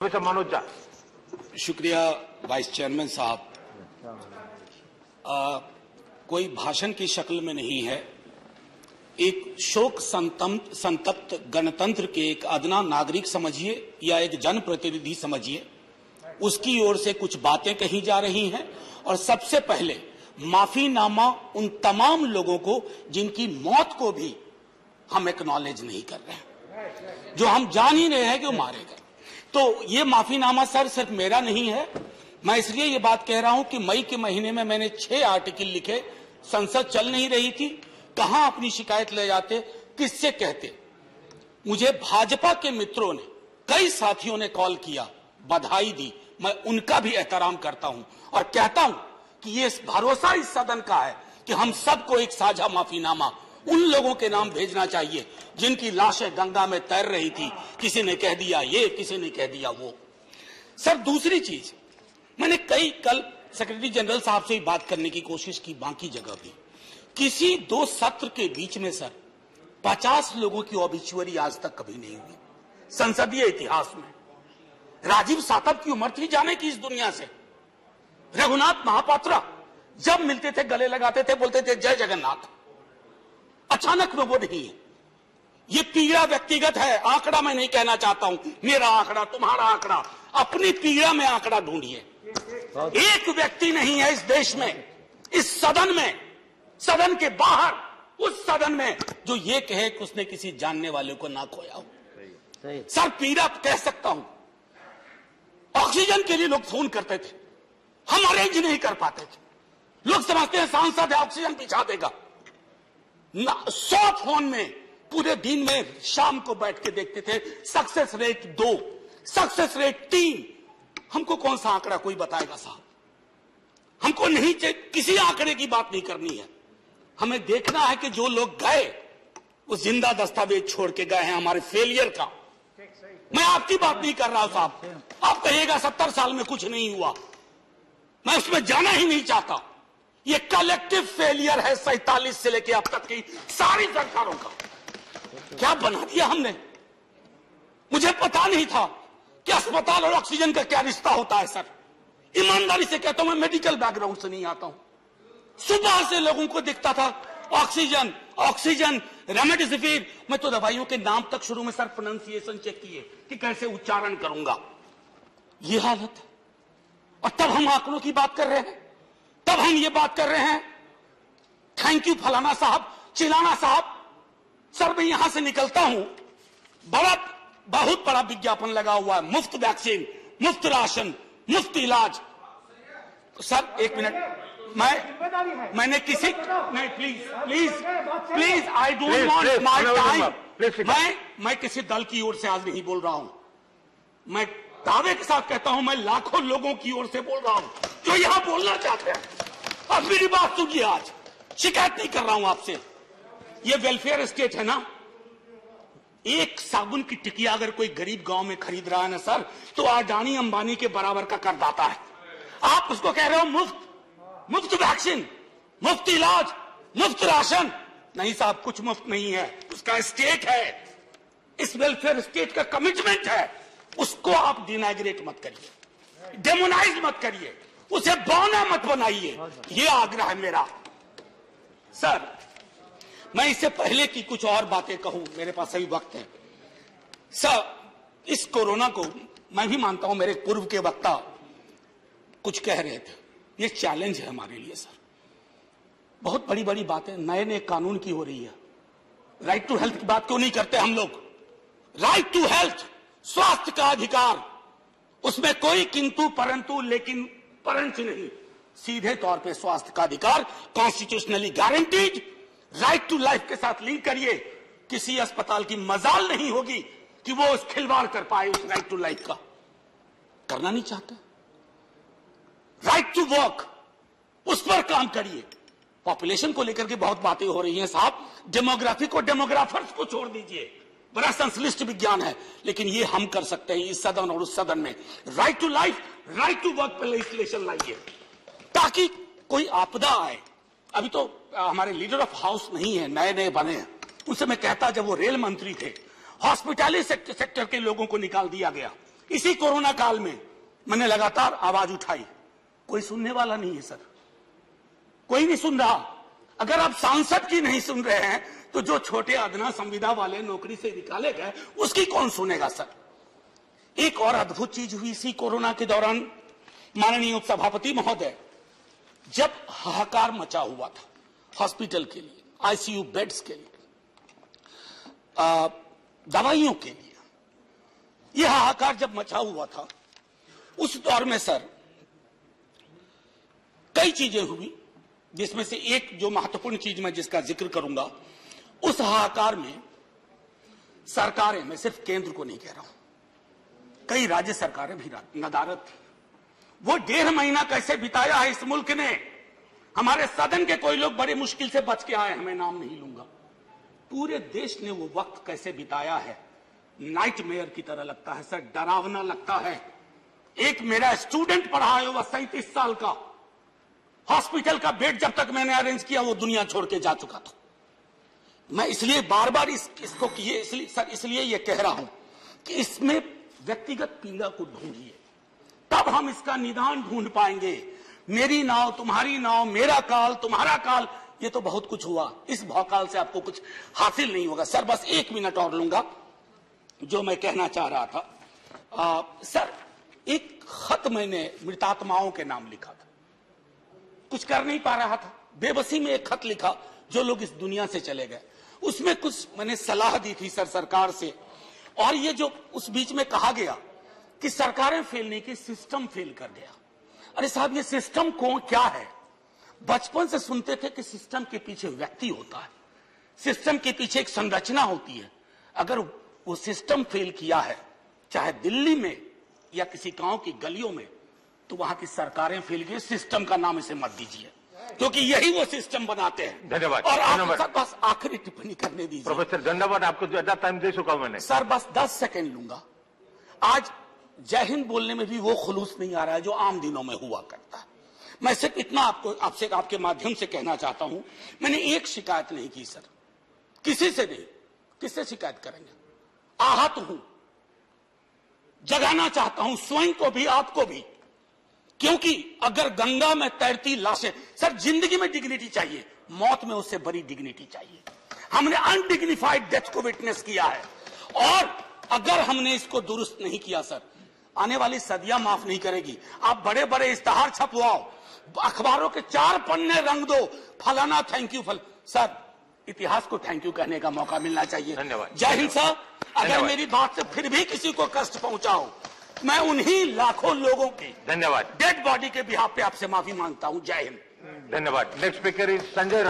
Professor Manoj Jha. शुक्रिया vice chairman साहब। कोई भाषण की शक्ल में नहीं है, एक शोक संतप्त गणतंत्र के एक अदना नागरिक समझिए या एक जनप्रतिनिधि समझिए, उसकी ओर से कुछ बातें कही जा रही हैं। और सबसे पहले माफीनामा उन तमाम लोगों को जिनकी मौत को भी हम एक्नॉलेज नहीं कर रहे हैं, जो हम जान ही रहे हैं कि वो मारे गए। तो ये माफीनामा सर सिर्फ मेरा नहीं है। मैं इसलिए ये बात कह रहा हूं कि मई के महीने में मैंने 6 आर्टिकल लिखे। संसद चल नहीं रही थी, कहां अपनी शिकायत ले जाते, किससे कहते। मुझे भाजपा के मित्रों ने, कई साथियों ने कॉल किया, बधाई दी। मैं उनका भी एहतराम करता हूं और कहता हूं कि ये भरोसा इस सदन का है कि हम सबको एक साझा माफीनामा उन लोगों के नाम भेजना चाहिए जिनकी लाशें गंगा में तैर रही थी। किसी ने कह दिया ये, किसी ने कह दिया वो। सर दूसरी चीज, मैंने कल सेक्रेटरी जनरल साहब से बात करने की कोशिश की, बाकी जगह भी। किसी 2 सत्र के बीच में सर 50 लोगों की ऑबिचुअरी आज तक कभी नहीं हुई संसदीय इतिहास में। राजीव सातव की उम्र थी जाने की इस दुनिया से। रघुनाथ महापात्रा जब मिलते थे गले लगाते थे, बोलते थे जय जगन्नाथ। अचानक में वो नहीं है। ये पीड़ा व्यक्तिगत है, आंकड़ा मैं नहीं कहना चाहता हूं, मेरा आंकड़ा, तुम्हारा आंकड़ा। अपनी पीड़ा में आंकड़ा ढूंढिए। एक व्यक्ति नहीं है इस देश में, इस सदन में, सदन के बाहर, उस सदन में जो ये कहे कि उसने किसी जानने वाले को ना खोया हो। सर पीड़ा कह सकता हूं। ऑक्सीजन के लिए लोग फोन करते थे, हम अरेंज नहीं कर पाते थे। लोग समझते हैं सांसद है, ऑक्सीजन पिछा देगा। 100 फोन में पूरे दिन में शाम को बैठ के देखते थे। Success rate 2, success rate 3। हमको कौन सा आंकड़ा कोई बताएगा साहब? हमको नहीं चाहिए, किसी आंकड़े की बात नहीं करनी है। हमें देखना है कि जो लोग गए वो जिंदा दस्तावेज छोड़ के गए हैं हमारे फेलियर का। मैं आपकी बात नहीं कर रहा हूं साहब। आप कहिएगा 70 साल में कुछ नहीं हुआ, मैं उसमें जाना ही नहीं चाहता। ये कलेक्टिव फेलियर है 47 से लेकर अब तक की सारी सरकारों का। क्या बना दिया हमने? मुझे पता नहीं था कि अस्पताल और ऑक्सीजन का क्या रिश्ता होता है सर। ईमानदारी से कहता हूं, मैं मेडिकल बैकग्राउंड से नहीं आता हूं। सुबह से लोगों को दिखता था ऑक्सीजन ऑक्सीजन, रेमडेसिविर। मैं तो दवाइयों के नाम तक शुरू में सर प्रोनाउंसिएशन चेक किए कि कैसे उच्चारण करूंगा। ये हालत है। और तब हम आंकड़ों की बात कर रहे हैं, तब हम ये बात कर रहे हैं थैंक यू फलाना साहब, चिलाना साहब। सर मैं यहां से निकलता हूं, बहुत बड़ा विज्ञापन लगा हुआ है, मुफ्त वैक्सीन, मुफ्त राशन, मुफ्त इलाज। सर एक मिनट, मैंने किसी नहीं, please I don't want my time. मैं किसी दल की ओर से आज नहीं बोल रहा हूं। मैं दावे के साथ कहता हूं, मैं लाखों लोगों की ओर से बोल रहा हूं जो यहां बोलना चाहते हैं। अब मेरी बात सुनिए, आज शिकायत नहीं कर रहा हूं आपसे। ये वेलफेयर स्टेट है ना। एक साबुन की टिकिया अगर कोई गरीब गांव में खरीद रहा है ना सर, तो अडानी अंबानी के बराबर का करदाता है। आप उसको कह रहे हो मुफ्त वैक्सीन, मुफ्त इलाज, मुफ्त राशन। नहीं साहब, कुछ मुफ्त नहीं है, उसका स्टेट है। इस वेलफेयर स्टेट का कमिटमेंट है। उसको आप डिनाइग्रेट मत करिए, डेमोनाइज मत करिए, उसे बौना मत बनाइए। ये आग्रह है मेरा। सर मैं इससे पहले की कुछ और बातें कहूं, मेरे पास सही वक्त है। सर इस कोरोना को मैं भी मानता हूं, मेरे पूर्व के वक्ता कुछ कह रहे थे, ये चैलेंज है हमारे लिए सर। बहुत बड़ी बड़ी बातें नए कानून की हो रही है। राइट टू हेल्थ की बात क्यों नहीं करते हम लोग? राइट टू हेल्थ, स्वास्थ्य का अधिकार, उसमें कोई किंतु परंतु लेकिन परंच नहीं। सीधे तौर पे स्वास्थ्य का अधिकार constitutionally guaranteed. Right to life के साथ लिंक करिए। किसी अस्पताल की मजाल नहीं होगी कि वो उस खिलवाड़ कर पाए उस राइट टू लाइफ का। करना नहीं चाहते। राइट टू वर्क, उस पर काम करिए। पॉपुलेशन को लेकर के बहुत बातें हो रही हैं साहब। डेमोग्राफी को डेमोग्राफर्स को छोड़ दीजिए, बड़ा संश्लिष्ट विज्ञान है, लेकिन ये हम कर सकते हैं इस सदन और उस सदन में। Right to life, right to work पर लेजिस्लेशन लाइए ताकि कोई आपदा आए। अभी तो हमारे लीडर ऑफ हाउस नहीं है, नए बने हैं। उनसे मैं कहता, जब वो रेल मंत्री थे, हॉस्पिटैलिटी सेक्टर के लोगों को निकाल दिया गया, इसी कोरोना काल में मैंने लगातार आवाज उठाई, कोई सुनने वाला नहीं है सर, कोई नहीं सुन रहा। अगर आप सांसद की नहीं सुन रहे हैं तो जो छोटे अदना संविदा वाले नौकरी से निकाले गए उसकी कौन सुनेगा सर। एक और अद्भुत चीज हुई इसी कोरोना के दौरान, माननीय उपसभापति महोदय, जब हाहाकार मचा हुआ था हॉस्पिटल के लिए, आईसीयू बेड्स के लिए, दवाइयों के लिए, यह हाहाकार जब मचा हुआ था उस दौर में सर कई चीजें हुई, जिसमें से एक जो महत्वपूर्ण चीज मैं जिसका जिक्र करूंगा, उस हाहाकार में सरकारें, मैं सिर्फ केंद्र को नहीं कह रहा हूं, कई राज्य सरकारें भी नदारद थी। वो 1.5 महीना कैसे बिताया है इस मुल्क ने। हमारे सदन के कोई लोग बड़ी मुश्किल से बच के आए हैं, मैं नाम नहीं लूंगा। पूरे देश ने वो वक्त कैसे बिताया है, नाइटमेयर की तरह लगता है सर, डरावना लगता है। एक मेरा स्टूडेंट पढ़ा है, वह 37 साल का, हॉस्पिटल का बेड जब तक मैंने अरेंज किया वो दुनिया छोड़ के जा चुका था। मैं इसलिए बार बार इसको इसलिए ये कह रहा हूं कि इसमें व्यक्तिगत पीड़ा को ढूंढिए, तब हम इसका निदान ढूंढ पाएंगे। मेरी नाव तुम्हारी नाव, मेरा काल तुम्हारा काल, ये तो बहुत कुछ हुआ, इस भौकाल से आपको कुछ हासिल नहीं होगा। सर बस 1 मिनट और लूंगा, जो मैं कहना चाह रहा था। सर एक खत मैंने मृतात्माओं के नाम लिखा था, कुछ कर नहीं पा रहा था, बेबसी में एक खत लिखा, जो लोग इस दुनिया से चले गए। उसमें कुछ मैंने सलाह दी थी सर सरकार से, और ये जो उस बीच में कहा गया कि सरकारें फेल नहीं की, सिस्टम फेल कर गया। अरे साहब, ये सिस्टम क्या है? बचपन से सुनते थे कि सिस्टम के पीछे व्यक्ति होता है, सिस्टम के पीछे एक संरचना होती है। अगर वो सिस्टम फेल किया है, चाहे दिल्ली में या किसी गांव की गलियों में, तो वहां की सरकारें फेल की। सिस्टम का नाम इसे मत दीजिए, क्योंकि यही वो सिस्टम बनाते हैं। धन्यवाद। और आप बस आखिरी टिप्पणी करने दीजिए। प्रोफेसर धन्यवाद, आपको ज्यादा टाइम दे चुका हूं मैंने। सर बस 10 सेकंड लूंगा। आज जय हिंद बोलने में भी वो खुलूस नहीं आ रहा है जो आम दिनों में हुआ करता है। मैं सिर्फ इतना आपसे आपके माध्यम से कहना चाहता हूं, मैंने एक शिकायत नहीं की सर, किसी से नहीं। किससे शिकायत करेंगे? आहत हूं, जगाना चाहता हूं स्वयं को भी, आपको भी, क्योंकि अगर गंगा में तैरती लाशें, सर जिंदगी में डिग्निटी चाहिए, मौत में उससे बड़ी डिग्निटी चाहिए। हमने अनडिग्निफाइड डेथ को विटनेस किया है, और अगर हमने इसको दुरुस्त नहीं किया सर, आने वाली सदियां माफ नहीं करेगी। आप बड़े बड़े इश्तहार छपवाओ, अखबारों के 4 पन्ने रंग दो, फलाना थैंक यू सर, इतिहास को थैंक यू कहने का मौका मिलना चाहिए। धन्यवाद। जय हिंद सर। अगर मेरी बात से फिर भी किसी को कष्ट पहुंचाओ, मैं उन्हीं लाखों लोगों की धन्यवाद डेड बॉडी के बिहाफ पे आपसे माफी मांगता हूं। जय हिंद। धन्यवाद। Next speaker is Sanjay.